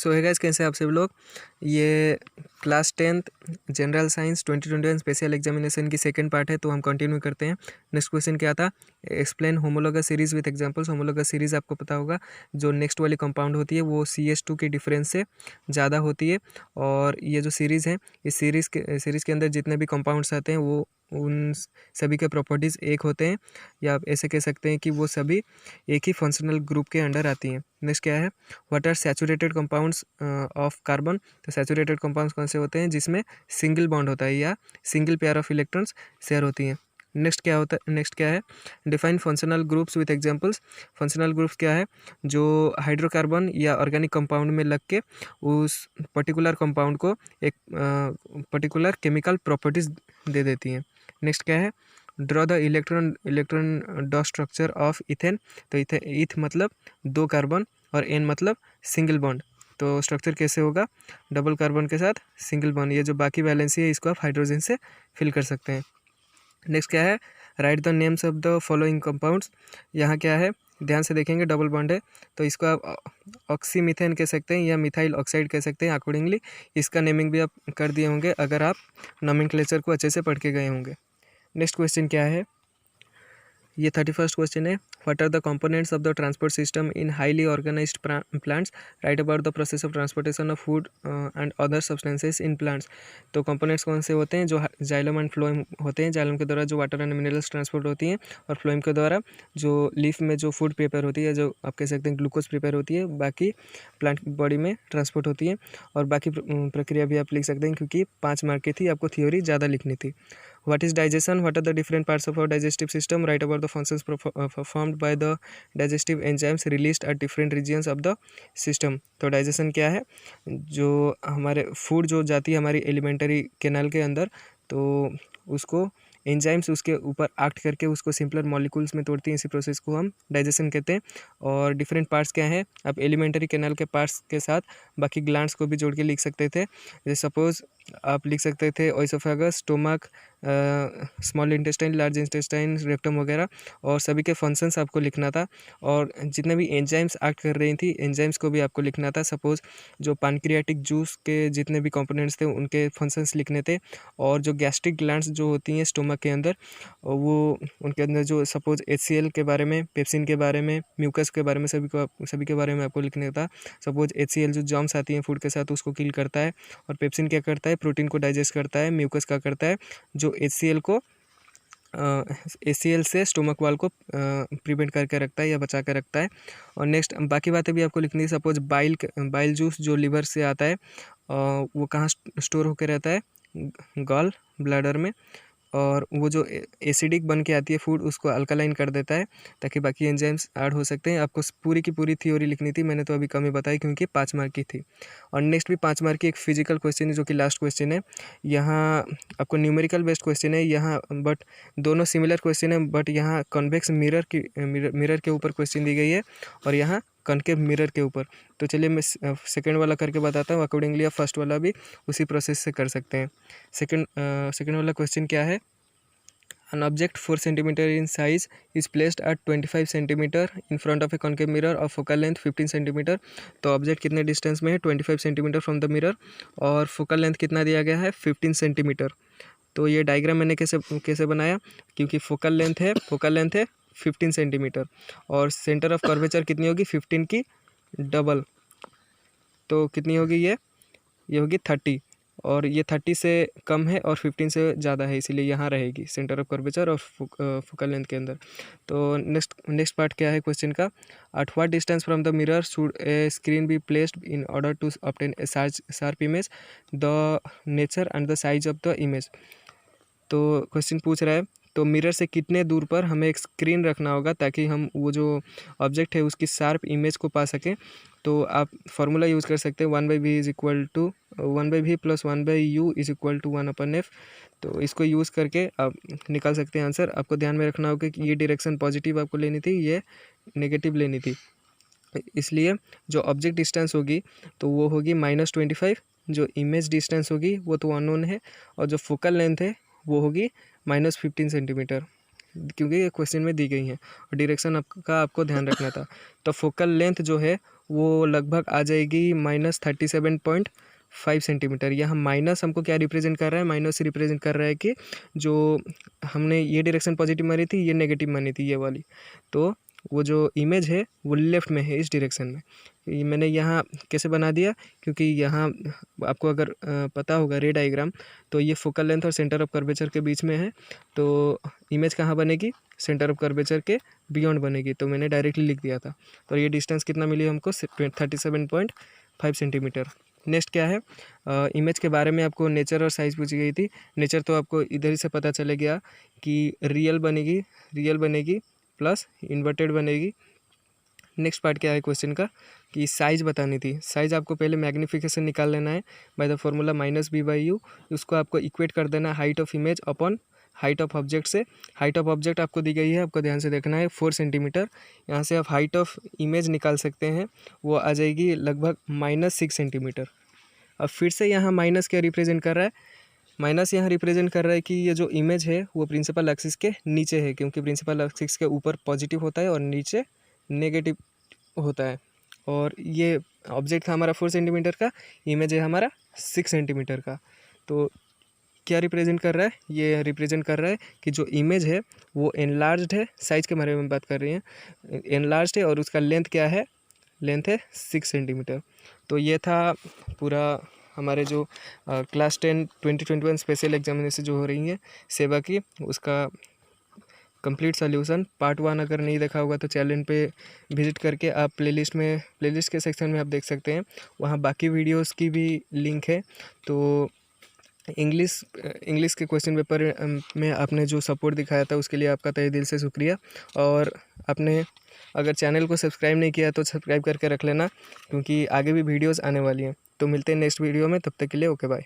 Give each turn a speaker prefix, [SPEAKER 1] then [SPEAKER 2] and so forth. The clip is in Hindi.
[SPEAKER 1] सो है गाइस, कैसे आप सब लोग। ये class 10th general science 2021 special examination की सेकंड पार्ट है, तो हम कंटिन्यू करते हैं। नेक्स्ट क्वेश्चन क्या था, explain homologous series with examples. Homologous series आपको पता होगा, जो नेक्स्ट वाली कंपाउंड होती है वो CH2 के डिफरेंस से ज़्यादा होती है। और ये जो सीरीज़ है, इस सीरीज़ के अंदर जितने भी कंपाउंड्स आते हैं वो उन सभी के प्रॉपर्टीज़ एक होते हैं, या आप ऐसे कह सकते हैं कि वो सभी एक ही फंक्शनल ग्रुप के अंडर आती हैं। नेक्स्ट क्या है, what are saturated compounds of carbon. तो सैचुरेटेड कंपाउंड्स कौन से होते हैं जिसमें सिंगल बॉन्ड होता है या single pair of electrons share होती हैं। नेक्स्ट क्या है, define functional groups with examples. Functional groups क्या है, जो हाइड्रोकार्बन या ऑर्गेनिक कंपाउंड में लग के उस पर्टिकुलर कंपाउंड को एक पर्टिकुलर केमिकल प्रॉपर्टीज दे देती हैं। नेक्स्ट क्या है, draw the electron dot structure of ethane. तो इथ मतलब दो कार्बन और एन मतलब सिंगल बॉन्ड। तो स्ट्रक्चर कैसे होगा, डबल कार्बन के साथ सिंगल बॉन्ड। ये जो बाकी वैलेंसी है इसको आप हाइड्रोजन से फिल कर सकते हैं। नेक्स्ट क्या है, right the names of the following compounds. यहाँ क्या है, ध्यान से देखेंगे, डबल बॉन्ड है तो इसको आप ऑक्सीमीथेन कह सकते हैं या मिथाइल ऑक्साइड कह सकते हैं। अकॉर्डिंगली इसका नेमिंग भी आप कर दिए होंगे अगर आप नोमेनक्लेचर को अच्छे से पढ़ के गए होंगे। नेक्स्ट क्वेश्चन क्या है, ये 31st क्वेश्चन है, what are the components of the transport system in highly organised plants. Write about the process of transportation of food and other substances in plants. तो कंपोनेंट्स कौन से होते हैं, जो जाइलम एंड फ्लोएम होते हैं। जाइलम के द्वारा जो वाटर एंड मिनरल्स ट्रांसपोर्ट होती हैं, और फ्लोएम के द्वारा जो लीफ में जो फूड प्रिपेयर होती है, जो आप कह सकते हैं ग्लूकोज प्रिपेयर होती है, बाकी प्लांट बॉडी में ट्रांसपोर्ट होती है। और बाकी प्रक्रिया भी आप लिख सकते हैं क्योंकि 5 मार्क की थी, आपको थ्योरी ज़्यादा लिखनी थी। What is digestion? What are the different parts of our digestive system? Write about the functions performed by the digestive enzymes released at different regions of the system. तो डाइजेशन क्या है, जो हमारे फूड जो जाती है हमारी एलिमेंटरी कैनाल के अंदर, तो उसको एंजाइम्स उसके ऊपर एक्ट करके उसको सिंपलर मॉलिक्यूल्स में तोड़ती हैं। इसी प्रोसेस को हम डाइजेशन कहते हैं। और डिफरेंट पार्ट्स क्या हैं, आप एलिमेंटरी कैनाल के पार्ट्स के साथ बाकी ग्लैंड्स को भी जोड़ के लिख सकते थे। जैसे सपोज आप लिख सकते थे oesophagus, stomach, small intestine, large intestine, rectum वगैरह, और सभी के फंक्शंस आपको लिखना था। और जितने भी एंजाइम्स एक्ट कर रही थी, एंजाइम्स को भी आपको लिखना था। सपोज जो पैनक्रियाटिक जूस के जितने भी कंपोनेंट्स थे उनके फंक्शंस लिखने थे। और जो गैस्ट्रिक ग्लैंड्स जो होती हैं स्टोमक के अंदर, वो उनके अंदर जो सपोज HCl के बारे में, पेप्सिन के बारे में, म्यूकस के बारे में, सभी के बारे में आपको लिखने था। सपोज HCl जो जर्म्स आती हैं फूड के साथ उसको किल करता है, और पेप्सिन क्या करता है, प्रोटीन को डाइजेस्ट करता है। म्यूकस क्या करता है, जो HCl से स्टोमक वाल को प्रिवेंट करके रखता है या बचा कर रखता है। और नेक्स्ट बाकी बातें भी आपको लिखनी है। सपोज बाइल जूस जो लिवर से आता है, वो कहाँ स्टोर होकर रहता है, गॉल ब्लैडर में। और वो जो एसिडिक बन के आती है फूड, उसको अल्कलाइन कर देता है ताकि बाकी एंजाइम्स ऐड हो सकते हैं। आपको पूरी की पूरी थ्योरी लिखनी थी, मैंने तो अभी कम ही बताई क्योंकि 5 मार्क की थी। और नेक्स्ट भी 5 मार्क की एक फिजिकल क्वेश्चन है जो कि लास्ट क्वेश्चन है। यहाँ आपको न्यूमेरिकल बेस्ड क्वेश्चन है यहाँ, बट दोनों सिमिलर क्वेश्चन है। बट यहाँ कॉन्वेक्स मिरर के ऊपर क्वेश्चन दी गई है, और यहाँ कॉनकेव मिरर के ऊपर। तो चलिए मैं सेकेंड वाला करके बताता हूँ। अकॉर्डिंगली आप फर्स्ट वाला भी उसी प्रोसेस से कर सकते हैं। सेकेंड वाला क्वेश्चन क्या है, an object 4 cm in size is placed at 25 cm in front of a concave mirror of focal length 15 cm। तो ऑब्जेक्ट कितने डिस्टेंस में है, 25 सेंटीमीटर फ्रॉम द मिरर, और फोकल लेंथ कितना दिया गया है, 15 सेंटीमीटर। तो ये डायग्राम मैंने कैसे बनाया, क्योंकि फोकल लेंथ है 15 सेंटीमीटर, और सेंटर ऑफ कर्वेचर कितनी होगी, 15 की डबल। तो कितनी होगी ये होगी 30, और ये 30 से कम है और 15 से ज़्यादा है, इसीलिए यहाँ रहेगी सेंटर ऑफ कर्वेचर और फोकल लेंथ के अंदर। तो नेक्स्ट पार्ट क्या है क्वेश्चन का, at what distance from the mirror should a screen be placed in order to obtain a sharp image, the nature and the size of the image. तो क्वेश्चन पूछ रहा है, तो मिरर से कितने दूर पर हमें एक स्क्रीन रखना होगा ताकि हम वो जो ऑब्जेक्ट है उसकी शार्प इमेज को पा सकें। तो आप फार्मूला यूज़ कर सकते हैं, 1/v is equal to 1/v plus 1/u is equal to 1/f। तो इसको यूज़ करके आप निकाल सकते हैं आंसर। आपको ध्यान में रखना होगा कि ये डायरेक्शन पॉजिटिव आपको लेनी थी, ये नेगेटिव लेनी थी। इसलिए जो ऑब्जेक्ट डिस्टेंस होगी तो वो होगी -25, जो इमेज डिस्टेंस होगी वो तो अननोन है, और जो फोकल लेंथ है वो होगी -15 सेंटीमीटर, क्योंकि ये क्वेश्चन में दी गई हैं। और डायरेक्शन आपको ध्यान रखना था। तो फोकल लेंथ जो है वो लगभग आ जाएगी -37.5 सेंटीमीटर। यहाँ माइनस हमको क्या रिप्रेजेंट कर रहा है, माइनस से रिप्रेजेंट कर रहा है कि जो हमने ये डायरेक्शन पॉजिटिव मानी थी, ये नेगेटिव मानी थी, ये वाली। तो वो जो इमेज है वो लेफ़्ट में है, इस डायरेक्शन में। ये मैंने यहाँ कैसे बना दिया, क्योंकि यहाँ आपको अगर पता होगा रे डायग्राम, तो ये फोकल लेंथ और सेंटर ऑफ कर्वेचर के बीच में है। तो इमेज कहाँ बनेगी, सेंटर ऑफ कर्वेचर के बियॉन्ड बनेगी। तो मैंने डायरेक्टली लिख दिया था। तो ये डिस्टेंस कितना मिली हमको, 37.5 सेंटीमीटर। नेक्स्ट क्या है, इमेज के बारे में आपको नेचर और साइज़ पूछी गई थी। नेचर तो आपको इधर ही से पता चले गया कि रियल बनेगी प्लस इन्वर्टेड बनेगी। नेक्स्ट पार्ट क्या है क्वेश्चन का, कि साइज़ बतानी थी। साइज़ आपको पहले मैग्नीफिकेशन निकाल लेना है बाय द फॉर्मूला -b/u। उसको आपको इक्वेट कर देना height of image upon height of object से। हाइट ऑफ ऑब्जेक्ट आपको दी गई है, आपको ध्यान से देखना है, 4 सेंटीमीटर। यहाँ से आप हाइट ऑफ इमेज निकाल सकते हैं, वो आ जाएगी लगभग -6 सेंटीमीटर। अब फिर से यहाँ माइनस क्या रिप्रेजेंट कर रहा है, माइनस यहाँ रिप्रेजेंट कर रहा है कि ये जो इमेज है वो प्रिंसिपल एक्सिस के नीचे है, क्योंकि प्रिंसिपल एक्सिस के ऊपर पॉजिटिव होता है और नीचे नेगेटिव होता है। और ये ऑब्जेक्ट था हमारा 4 सेंटीमीटर का, इमेज है हमारा 6 सेंटीमीटर का। तो क्या रिप्रेजेंट कर रहा है, ये रिप्रेजेंट कर रहा है कि जो इमेज है वो एनलार्ज्ड है। साइज़ के बारे में बात कर रही हैं, एनलार्ज्ड है और उसका लेंथ क्या है, लेंथ है 6 सेंटीमीटर। तो ये था पूरा हमारे जो क्लास 10 2021 स्पेशल एग्जामिनेशन जो हो रही है सेवा की, उसका कंप्लीट सॉल्यूशन पार्ट 1 अगर नहीं देखा होगा तो चैनल पे विजिट करके आप प्लेलिस्ट के सेक्शन में आप देख सकते हैं, वहाँ बाकी वीडियोस की भी लिंक है। तो इंग्लिश के क्वेश्चन पेपर में आपने जो सपोर्ट दिखाया था उसके लिए आपका तहे दिल से शुक्रिया। और आपने अगर चैनल को सब्सक्राइब नहीं किया तो सब्सक्राइब करके रख लेना, क्योंकि आगे भी वीडियोस आने वाली हैं। तो मिलते हैं नेक्स्ट वीडियो में, तब तक के लिए ओके बाय।